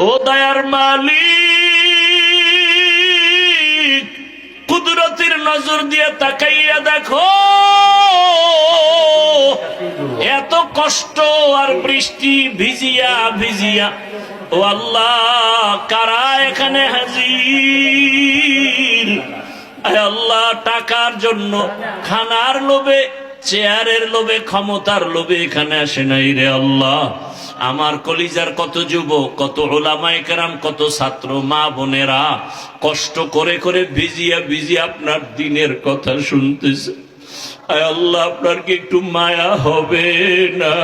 ও দয়ার মালিক, কুদরতের নজর দিয়ে তাকাইয়া দেখো, এত কষ্ট আর বৃষ্টি ভিজিয়া ভিজিয়া, ও আল্লাহ কারা এখানে হাজির? আয় আল্লাহ, টাকার জন্য, খানার লোভে, চেয়ারের লোভে, ক্ষমতার লোভে এখানে আসে নাই রে আল্লাহ। আমার কলিজার কত যুবক, কত ওলামায়ে কেরাম, কত ছাত্র মা বোনেরা কষ্ট করে করে ভিজিয়া ভিজিয়া আপনার দিনের কথা শুনতেছে। আয় আল্লাহ, আপনার কি একটু মায়া হবে না?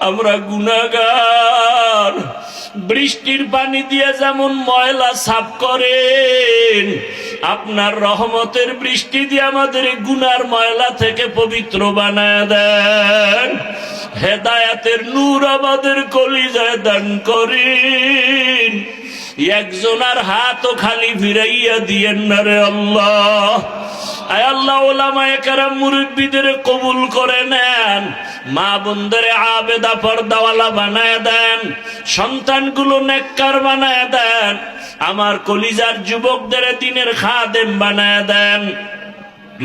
আমরা গুনাহগার, বৃষ্টির পানি দিয়ে যেমন ময়লা সাফ করেন, আপনার রহমতের বৃষ্টি দিয়ে আমাদের গুনার ময়লা থেকে পবিত্র বানায় দেন। হেদায়াতের নূর আমাদের কলিজায় দান করেন। একজনের হাতও খালি ফিরাইয়া দিয়েন না রে আল্লাহ। আয় আল্লাহ, ওলামায়ে কেরাম মুরব্বিদের কবুল করে নেন, মা বোনদের আবেদা পর্দাওয়ালা বানায় দেন, সন্তানগুলো নেককার বানায় দেন, আমার কলিজার যুবকদের দিনের খাদেম বানায় দেন।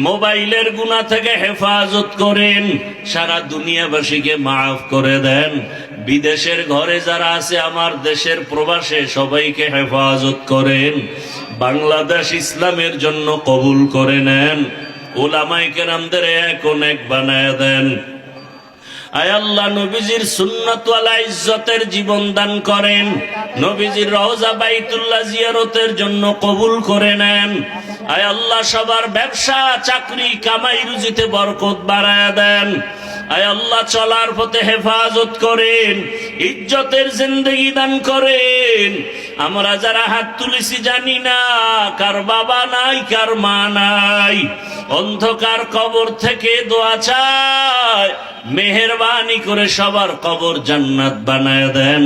মোবাইলের গুনাহ থেকে হেফাজত করেন, সারা দুনিয়াবাসীকে মাফ করে দেন। বিদেশের ঘরে যারা আছে, আমার দেশের প্রবাসে সবাইকে হেফাজত করেন। বাংলাদেশ ইসলামের জন্য কবুল করে নেন। উলামায়ে কেরামদের এক অনেক বানায় দেন। আয় আল্লাহ, নবীজির সুন্নাত ওয়ালা ইজ্জতের জীবন দান করেন। নবীজির রওজা বাইতুল্লাহ জিয়ারতের জন্য কবুল করে নেন। আয় আল্লাহ, সবার ব্যবসা চাকরি কামাই রুজিতে বরকত বাড়ায় দেন। আয় আল্লাহ, চলার পথে হেফাজত করেন, ইজ্জতের জিন্দেগি দান করেন। আমরা যারা হাত তুলেছি জানি না কার বাবা নাই, কার মা নাই, অন্ধকার কবর থেকে দোয়া চায়, মেহেরবানি করে সবার কবর জান্নাত বানায় দেন।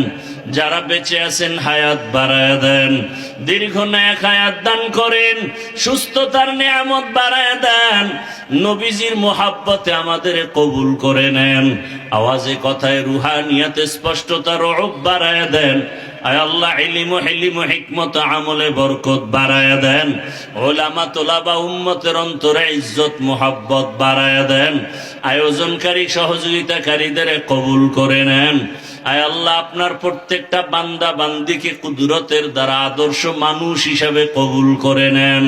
যারা বেঁচে আছেন হায়াত বাড়ায় দেন, দীর্ঘ নেক হায়াত দান করেন, সুস্থতার নিয়ামত বাড়ায় দেন। নবীজির মোহাব্বতে আমাদের কবুল করে নেন। আওয়াজে কথায় রুহানিয়াতে স্পষ্টতা রূপ বাড়ায় দেন। আয় আল্লাহ, ইলম ও হিকমত আমলে বরকত বাড়ায় দেন। উলামা তোলাবা উম্মতের অন্তরে ইজ্জত মোহাব্বত বাড়ায় দেন। আয়োজনকারী সহযোগিতাকারীদের কবুল করে নেন। আয় আল্লাহ, আপনার প্রত্যেকটা বান্দা বান্দিকে কুদরতের দ্বারা আদর্শ মানুষ হিসাবে কবুল করে নেন।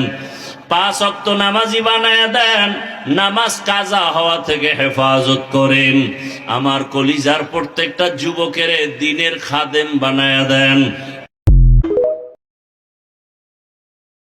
5 ওয়াক্ত নামাজি বানায় দেন, নামাজ কাজা হওয়া থেকে হেফাজত করেন। আমার কলিজার প্রত্যেকটা যুবকের দিনের খাদেম বানায় দেন।